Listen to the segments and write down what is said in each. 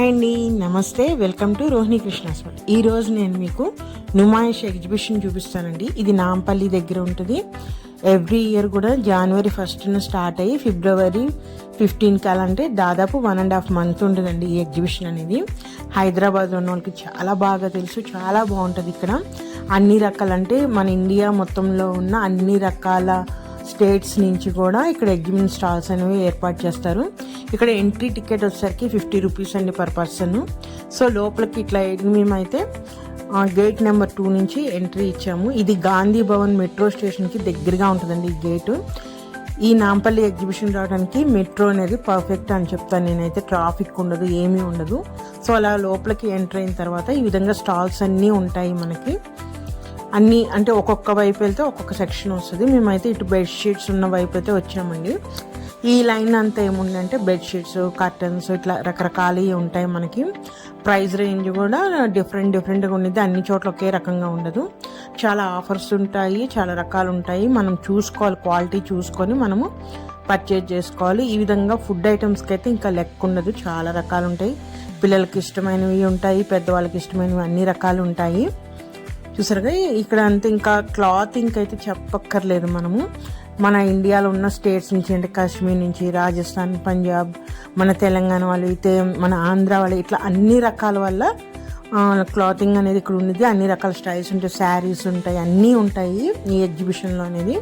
Hi అండి, నమస్తే. Welcome to Rohini Krishna's world. ఈరోజు నేను మీకు నుమాయిష్ ఎగ్జిబిషన్ చూపిస్తానండి. ఇది నాంపల్లి దగ్గర ఉంటుంది. ఎవ్రీ ఇయర్ కూడా జనవరి 1st స్టార్ట్ అయ్యి ఫిబ్రవరి 15 అంటే దాదాపు 1.5 months ఉంటుందండి ఈ ఎగ్జిబిషన్ అనేది. హైదరాబాద్లో ఉన్న వాళ్ళకి చాలా బాగా తెలుసు, చాలా బాగుంటుంది. ఇక్కడ అన్ని రకాల, అంటే మన ఇండియా మొత్తంలో ఉన్న అన్ని రకాల స్టేట్స్ నుంచి కూడా ఇక్కడ ఎగ్జిబిషన్ స్టాల్స్ అనేవి ఏర్పాటు చేస్తారు. ఇక్కడ ఎంట్రీ టికెట్ వచ్చేసరికి 50 రూపీస్ అండి పర్ పర్సన్. సో లోపలికి ఇట్లా మేమైతే గేట్ నెంబర్ 2 నుంచి ఎంట్రీ ఇచ్చాము. ఇది గాంధీ భవన్ మెట్రో స్టేషన్కి దగ్గరగా ఉంటుందండి ఈ గేటు. ఈ నాంపల్లి ఎగ్జిబిషన్ రావడానికి మెట్రో అనేది పర్ఫెక్ట్ అని చెప్తాను నేనైతే. ట్రాఫిక్ ఉండదు, ఏమీ ఉండదు. సో అలా లోపలికి ఎంటర్ అయిన తర్వాత ఈ విధంగా స్టాల్స్ అన్నీ ఉంటాయి మనకి. అన్నీ అంటే ఒక్కొక్క వైపు వెళ్తే ఒక్కొక్క సెక్షన్ వస్తుంది. మేమైతే ఇటు బెడ్షీట్స్ ఉన్న వైపు అయితే వచ్చామండి. ఈ లైన్ అంతా ఏముందంటే బెడ్షీట్స్, కర్టన్స్, ఇట్లా రకరకాలవి ఉంటాయి మనకి. ప్రైస్ రేంజ్ కూడా డిఫరెంట్గా ఉండేది. అన్ని చోట్ల ఒకే రకంగా ఉండదు. చాలా ఆఫర్స్ ఉంటాయి, చాలా రకాలు ఉంటాయి. మనం చూసుకోవాలి, క్వాలిటీ చూసుకొని మనము పర్చేజ్ చేసుకోవాలి. ఈ విధంగా ఫుడ్ ఐటమ్స్కి అయితే ఇంకా లెక్క ఉండదు, చాలా రకాలు ఉంటాయి. పిల్లలకి ఇష్టమైనవి ఉంటాయి, పెద్దవాళ్ళకి ఇష్టమైనవి అన్ని రకాలు ఉంటాయి. చూసారుగా ఇక్కడ అంతా. ఇంకా క్లాతింగ్ అయితే చెప్పక్కర్లేదు. మనము మన ఇండియాలో ఉన్న స్టేట్స్ నుంచి, అంటే కాశ్మీర్ నుంచి, రాజస్థాన్, పంజాబ్, మన తెలంగాణ వాళ్ళు అయితే, మన ఆంధ్ర వాళ్ళు, ఇట్లా అన్ని రకాల వల్ల క్లాతింగ్ అనేది ఇక్కడ ఉండేది. అన్ని రకాల స్టైల్స్ ఉంటాయి, శారీస్ ఉంటాయి, అన్నీ ఉంటాయి ఈ ఎగ్జిబిషన్లో అనేది.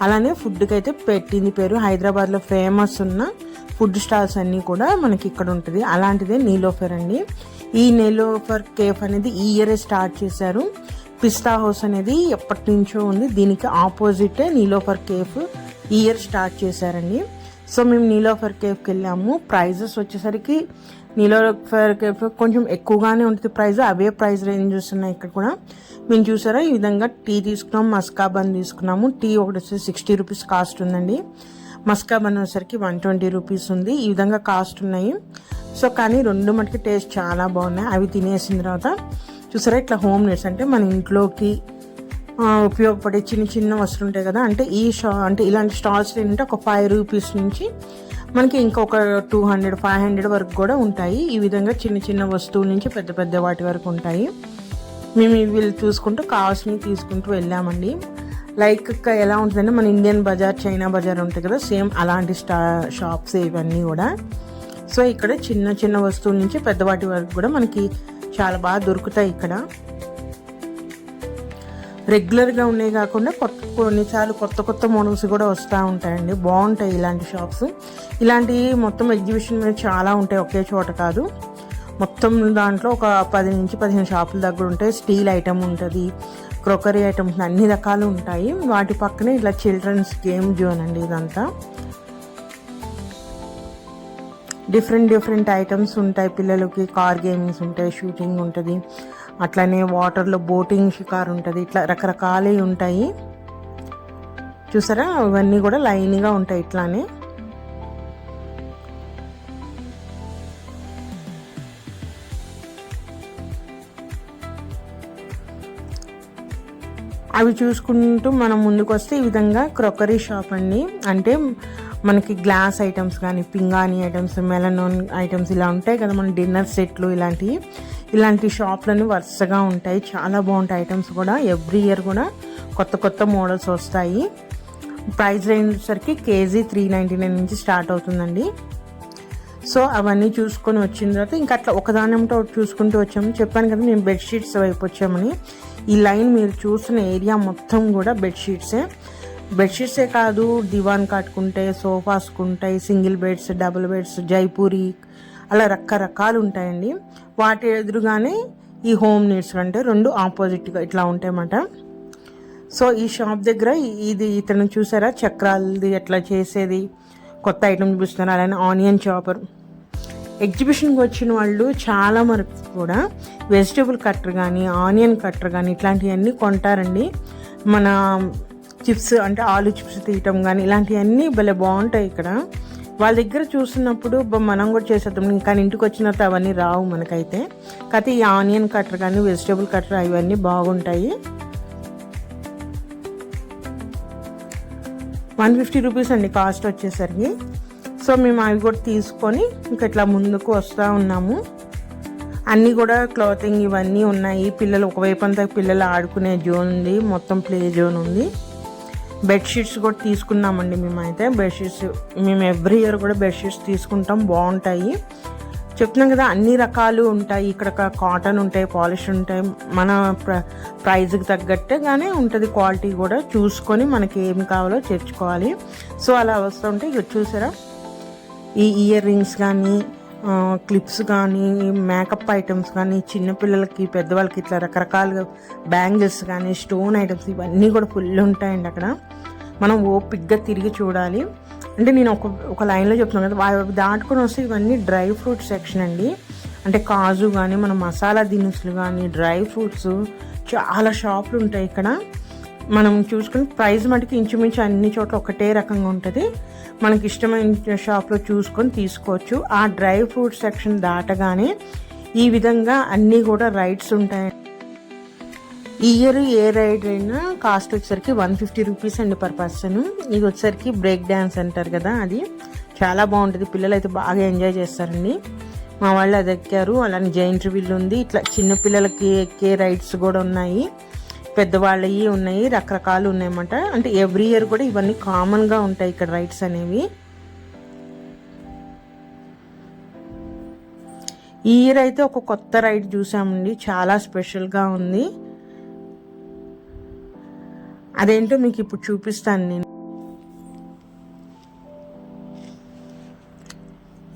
అలానే ఫుడ్కి అయితే పెట్టింది పేరు. హైదరాబాద్లో ఫేమస్ ఉన్న ఫుడ్ స్టాల్స్ అన్నీ కూడా మనకి ఇక్కడ ఉంటుంది. అలాంటిదే నీలోఫర్ అండి. ఈ నీలోఫర్ కేఫ్ అనేది ఈ ఇయరే స్టార్ట్ చేశారు. పిస్తా హౌస్ అనేది ఎప్పటి నుంచో ఉంది. దీనికి ఆపోజిటే నీలోఫర్ కేఫ్ ఈ ఇయర్ స్టార్ట్ చేశారండి. సో మేము నీలోఫర్ కేఫ్కి వెళ్ళాము. ప్రైజెస్ వచ్చేసరికి నీలోఫర్ కేఫ్ కొంచెం ఎక్కువగానే ఉంటుంది ప్రైస్. అవే ప్రైస్ రేంజెస్ ఉన్నాయి ఇక్కడ కూడా. మేము చూసారా ఈ విధంగా టీ తీసుకున్నాము, మస్కా బన్ తీసుకున్నాము. టీ ఒకటి వచ్చేసి 60 రూపీస్ కాస్ట్ ఉందండి. మస్కా బన్ వచ్చేసరికి 120 రూపీస్ ఉంది. ఈ విధంగా కాస్ట్ ఉన్నాయి. సో కానీ రెండు మటుకి టేస్ట్ చాలా బాగున్నాయి. అవి తినేసిన తర్వాత చూసారా ఇట్లా హోమ్ నీడ్స్, అంటే మన ఇంట్లోకి ఉపయోగపడే చిన్న చిన్న వస్తువులు ఉంటాయి కదా. అంటే అంటే ఇలాంటి స్టాల్స్ ఏంటంటే ఒక 5 రూపీస్ నుంచి మనకి ఇంకొక 200-500 వరకు కూడా ఉంటాయి. ఈ విధంగా చిన్న చిన్న వస్తువుల నుంచి పెద్ద పెద్ద వాటి వరకు ఉంటాయి. మేము వీళ్ళు చూసుకుంటూ కావాల్సినవి తీసుకుంటూ వెళ్ళామండి. లైక్ ఎలా ఉంటుందంటే మన ఇండియన్ బజార్, చైనా బజార్ ఉంటాయి కదా, సేమ్ అలాంటి షాప్స్ ఇవన్నీ కూడా. సో ఇక్కడ చిన్న చిన్న వస్తువుల నుంచి పెద్దవాటి వరకు కూడా మనకి చాలా బాగా దొరుకుతాయి ఇక్కడ. రెగ్యులర్గా ఉన్నాయి కాకుండా కొన్నిసార్లు కొత్త మోడల్స్ కూడా వస్తూ ఉంటాయండి. బాగుంటాయి ఇలాంటి షాప్స్. ఇలాంటివి మొత్తం ఎగ్జిబిషన్ మీద చాలా ఉంటాయి, ఒకే చోట కాదు. మొత్తం దాంట్లో ఒక 10-15 షాపుల దగ్గర ఉంటాయి. స్టీల్ ఐటమ్ ఉంటుంది, క్రోకరీ ఐటమ్స్, అన్ని రకాలు ఉంటాయి. వాటి పక్కనే ఇట్లా చిల్డ్రన్స్ గేమ్ జోన్ అండి ఇదంతా. డిఫరెంట్ ఐటమ్స్ ఉంటాయి. పిల్లలకి కార్ గేమింగ్స్ ఉంటాయి, షూటింగ్ ఉంటుంది, అట్లానే వాటర్లో బోటింగ్ షికార్ ఉంటుంది. ఇట్లా రకరకాలవి ఉంటాయి. చూసారా ఇవన్నీ కూడా లైన్గా ఉంటాయి ఇట్లానే. అవి చూసుకుంటూ మనం ముందుకు వస్తే ఈ విధంగా క్రోకరీ షాప్ అండి. అంటే మనకి గ్లాస్ ఐటమ్స్ కానీ, పింగాణి ఐటమ్స్, మెలనోన్ ఐటమ్స్ ఇలా ఉంటాయి కదా, మన డిన్నర్ సెట్లు, ఇలాంటి షాప్లన్నీ వరుసగా ఉంటాయి. చాలా బాగుంటాయి ఐటమ్స్ కూడా. ఎవ్రీ ఇయర్ కూడా కొత్త మోడల్స్ వస్తాయి. ప్రైస్ రేంజ్ సరికి కేజీ 399 నుంచి స్టార్ట్ అవుతుందండి. సో అవన్నీ చూసుకొని వచ్చిన తర్వాత ఇంకా అట్లా ఒకదానితో చూసుకుంటూ వచ్చాము. చెప్పాను కదా మేము బెడ్షీట్స్ వైపు వచ్చామని. ఈ లైన్ మీరు చూస్తున్న ఏరియా మొత్తం కూడా బెడ్షీట్సే కాదు, దివాన్ కట్టుకుంటాయి, సోఫాస్కు ఉంటాయి, single beds, double beds, Jaipuri, అలా రకరకాలు ఉంటాయండి. వాటి ఎదురుగానే ఈ హోమ్ నీడ్స్ అంటే రెండు ఆపోజిట్గా ఇట్లా ఉంటాయన్నమాట. సో ఈ షాప్ దగ్గర ఇతను చూసారా చక్రాలది ఎట్లా చేసేది, కొత్త ఐటమ్ చూపిస్తున్నారు. అలానే ఆనియన్ చాపర్. ఎగ్జిబిషన్కి వచ్చిన వాళ్ళు చాలా వరకు కూడా వెజిటేబుల్ కట్టర్ కానీ, ఆనియన్ కట్టర్ కానీ ఇట్లాంటివన్నీ కొంటారండి. మన చిప్స్ అంటే ఆలు చిప్స్ తీయటం కానీ ఇలాంటివన్నీ భలే బాగుంటాయి ఇక్కడ. వాళ్ళ దగ్గర చూస్తున్నప్పుడు మనం కూడా చేసేద్దాం, కానీ ఇంటికి వచ్చిన తర్వాత అవన్నీ రావు మనకైతే. కాకపోతే ఈ ఆనియన్ కట్టర్ కానీ, వెజిటేబుల్ కట్టర్ ఇవన్నీ బాగుంటాయి. 150 రూపీస్ అండి కాస్ట్ వచ్చేసరికి. సో మేము అవి కూడా తీసుకొని ఇంకా ఇట్లా ముందుకు వస్తూ ఉన్నాము. అన్నీ కూడా క్లాతింగ్ ఇవన్నీ ఉన్నాయి. పిల్లలు ఒకవైపు అంతా పిల్లలు ఆడుకునే జోన్ ఉంది, మొత్తం ప్లే జోన్ ఉంది. బెడ్షీట్స్ కూడా తీసుకున్నామండి మేమైతే. బెడ్షీట్స్ మేము ఎవ్రీ ఇయర్ కూడా బెడ్షీట్స్ తీసుకుంటాం, బాగుంటాయి. చెప్తున్నాం కదా, అన్ని రకాలు ఉంటాయి ఇక్కడ. కాటన్ ఉంటాయి, పాలిష్ ఉంటాయి, మన ప్రైజ్కి తగ్గట్టుగానే ఉంటుంది. క్వాలిటీ కూడా చూసుకొని మనకి ఏమి కావాలో తెచ్చుకోవాలి. సో అలా వస్తుంటే ఇక చూసారా, ఈ ఇయర్ రింగ్స్ కానీ, క్లిప్స్ కానీ, మేకప్ ఐటమ్స్ కానీ, చిన్నపిల్లలకి పెద్దవాళ్ళకి ఇట్లా రకరకాలుగా బ్యాంగిల్స్ కానీ, స్టోన్ ఐటమ్స్ ఇవన్నీ కూడా ఫుల్ ఉంటాయండి అక్కడ. మనం ఓపిక్గా తిరిగి చూడాలి. అంటే నేను ఒక లైన్లో చెప్తున్నాను కదా, అవి దాటుకొని వస్తే ఇవన్నీ డ్రై ఫ్రూట్ సెక్షన్ అండి. అంటే కాజు కానీ, మన మసాలా దినుసులు కానీ, డ్రై ఫ్రూట్స్ చాలా షాపులు ఉంటాయి ఇక్కడ. మనం చూసుకుని ప్రైస్ మటుకు ఇంచుమించు అన్ని చోట్ల ఒకటే రకంగా ఉంటుంది. మనకి ఇష్టమైన షాప్లో చూసుకొని తీసుకోవచ్చు. ఆ డ్రై ఫ్రూట్ సెక్షన్ దాటగానే ఈ విధంగా అన్నీ కూడా రైడ్స్ ఉంటాయి. ఈ ఇయర్ ఏ రైడ్ అయినా కాస్ట్ వచ్చేసరికి 150 రూపీస్ అండి పర్ పర్సన్. ఇది వచ్చేసరికి బ్రేక్ డ్యాన్స్ అంటారు కదా, అది చాలా బాగుంటుంది. పిల్లలు అయితే బాగా ఎంజాయ్ చేస్తారండి. మా వాళ్ళు అది ఎక్కారు. అలానే జైంట్ వీల్ ఉంది. ఇట్లా చిన్నపిల్లలకి ఎక్కే రైడ్స్ కూడా ఉన్నాయి, పెద్దవాళ్ళవి ఉన్నాయి, రకరకాలు ఉన్నాయన్నమాట. అంటే ఎవ్రీ ఇయర్ కూడా ఇవన్నీ కామన్గా ఉంటాయి ఇక్కడ రైడ్స్ అనేవి. ఈ ఇయర్ అయితే ఒక కొత్త రైడ్ చూసామండి, చాలా స్పెషల్గా ఉంది. అదేంటో మీకు ఇప్పుడు చూపిస్తాను నేను.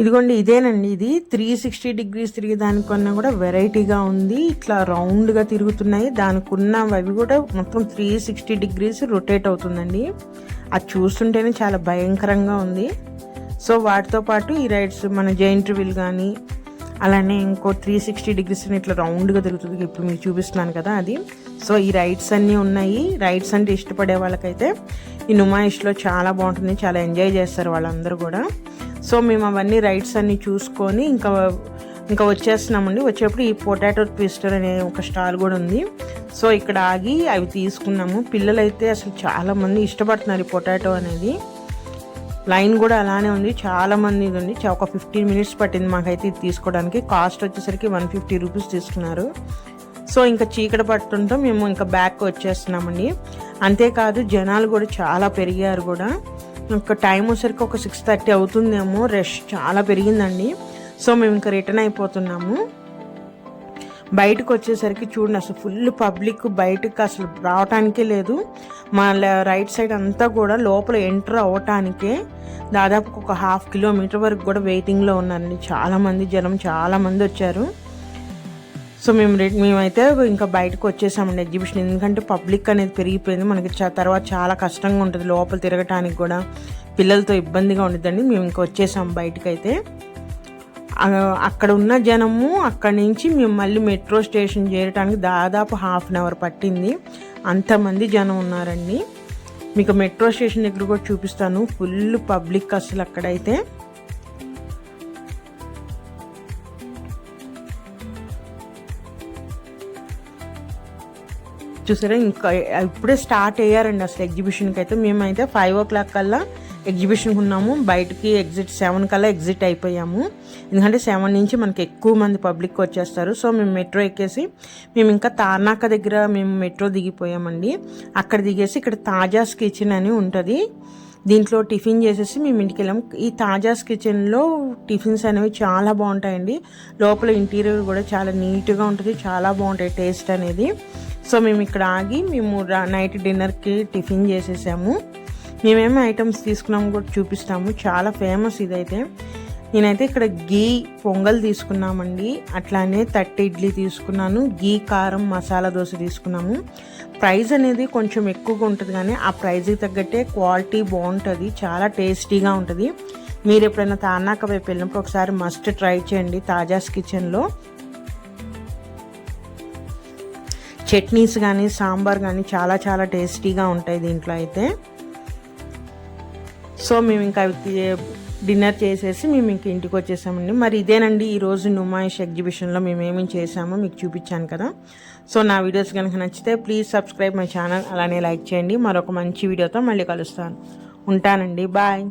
ఇదిగోండి, ఇదేనండి. ఇది 360 డిగ్రీస్ తిరిగి దానికన్నా కూడా వెరైటీగా ఉంది. ఇట్లా రౌండ్గా తిరుగుతున్నాయి. దానికి ఉన్నవి అవి కూడా మొత్తం 360 డిగ్రీస్ రొటేట్ అవుతుందండి. అది చూస్తుంటేనే చాలా భయంకరంగా ఉంది. సో వాటితో పాటు ఈ రైడ్స్, మన జైంట్ వీల్ కానీ, అలానే ఇంకో 360 డిగ్రీస్ ఇట్లా రౌండ్గా తిరుగుతుంది. ఇప్పుడు మీకు చూపిస్తున్నాను కదా అది. సో ఈ రైడ్స్ అన్నీ ఉన్నాయి. రైడ్స్ అంటే ఇష్టపడే వాళ్ళకైతే ఈ నుమాయిష్లో చాలా బాగుంటుంది, చాలా ఎంజాయ్ చేస్తారు వాళ్ళందరూ కూడా. సో మేము అవన్నీ రైడ్స్ అన్నీ చూసుకొని ఇంకా వచ్చేస్తున్నామండి. వచ్చేప్పుడు ఈ పొటాటో ట్విస్టర్ అనే ఒక స్టాల్ కూడా ఉంది. సో ఇక్కడ ఆగి అవి తీసుకున్నాము. పిల్లలైతే అసలు చాలామంది ఇష్టపడుతున్నారు ఈ పొటాటో అనేది. లైన్ కూడా అలానే ఉంది, చాలామంది ఉంది. ఒక 15 మినిట్స్ పట్టింది మాకైతే ఇది తీసుకోవడానికి. కాస్ట్ వచ్చేసరికి 150 రూపీస్ తీసుకున్నారు. సో ఇంకా చీకటి పడుతుంటే మేము ఇంకా బ్యాక్ వచ్చేస్తున్నామండి. అంతేకాదు జనాలు కూడా చాలా పెరిగారు కూడా. ఇంకా టైం వచ్చేసరికి ఒక 6:30 అవుతుందేమో. రష్ చాలా పెరిగిందండి. సో మేము ఇంకా రిటర్న్ అయిపోతున్నాము. బయటకు వచ్చేసరికి చూడండి, అసలు ఫుల్ పబ్లిక్, బయటకు అసలు రావటానికే లేదు. మా రైట్ సైడ్ అంతా కూడా లోపల ఎంటర్ అవ్వటానికే దాదాపు ఒక 1/2 కిలోమీటర్ వరకు కూడా వెయిటింగ్లో ఉన్నారండి. చాలామంది జనం చాలామంది వచ్చారు. సో మేమైతే ఇంకా బయటకు వచ్చేసామండి ఎగ్జిబిషన్. ఎందుకంటే పబ్లిక్ అనేది పెరిగిపోయింది. మనకి తర్వాత చాలా కష్టంగా ఉంటుంది లోపల తిరగటానికి కూడా, పిల్లలతో ఇబ్బందిగా ఉంటుందండి. మేము ఇంకా వచ్చేసాం బయటకైతే. అక్కడ ఉన్న జనము, అక్కడి నుంచి మేము మళ్ళీ మెట్రో స్టేషన్ చేరడానికి దాదాపు 1/2 అవర్ పట్టింది. అంతమంది జనం ఉన్నారండి. మీకు మెట్రో స్టేషన్ దగ్గర కూడా చూపిస్తాను. ఫుల్ పబ్లిక్ అసలు అక్కడైతే. చూసారా, ఇంకా ఇప్పుడే స్టార్ట్ అయ్యారండి అసలు ఎగ్జిబిషన్కి అయితే. మేమైతే 5 o'clock కల్లా ఎగ్జిబిషన్కి ఉన్నాము. బయటికి 7 కల్లా ఎగ్జిట్ అయిపోయాము. ఎందుకంటే 7 నుంచి మనకి ఎక్కువ మంది పబ్లిక్ వచ్చేస్తారు. సో మేము మెట్రో ఎక్కేసి మేము ఇంకా తార్నాక దగ్గర మేము మెట్రో దిగిపోయామండి. అక్కడ దిగేసి ఇక్కడ తాజాస్ కిచెన్ అని ఉంటుంది. దీంట్లో టిఫిన్ చేసేసి మేము ఇంటికి వెళ్ళాము. ఈ తాజాస్ కిచెన్లో టిఫిన్స్ అనేవి చాలా బాగుంటాయండి. లోపల ఇంటీరియర్ కూడా చాలా నీట్గా ఉంటుంది, చాలా బాగుంటాయి టేస్ట్ అనేది. సో మేము ఇక్కడ ఆగి మేము నైట్ డిన్నర్కి టిఫిన్ చేసేసాము. మేమేమో ఐటమ్స్ తీసుకున్నాము కూడా చూపిస్తాము. చాలా ఫేమస్ ఇదైతే. నేనైతే ఇక్కడ గీ పొంగల్ తీసుకున్నామండి, అట్లానే 30 ఇడ్లీ తీసుకున్నాను, గీ కారం మసాలా దోశ తీసుకున్నాము. ప్రైస్ అనేది కొంచెం ఎక్కువగా ఉంటుంది, కానీ ఆ ప్రైస్కి తగ్గట్టే క్వాలిటీ బాగుంటుంది, చాలా టేస్టీగా ఉంటుంది. మీరు ఎప్పుడైనా తార్నాక వైపు వెళ్ళినప్పుడు ఒకసారి మస్ట్ ట్రై చేయండి తాజాస్ కిచెన్లో. చట్నీస్ కానీ సాంబార్ కానీ చాలా చాలా టేస్టీగా ఉంటాయి దీంట్లో అయితే. సో మేము ఇంకా డిన్నర్ చేసేసి మేము ఇంక ఇంటికి వచ్చేసామండి. మరి ఇదేనండి ఈరోజు నుమాయిష్ ఎగ్జిబిషన్లో మేము ఏమేమి చేసామో మీకు చూపించాను కదా. సో నా వీడియోస్ కనుక నచ్చితే ప్లీజ్ సబ్స్క్రైబ్ మై ఛానల్, అలానే లైక్ చేయండి. మరొక మంచి వీడియోతో మళ్ళీ కలుస్తాను. ఉంటానండి, బాయ్.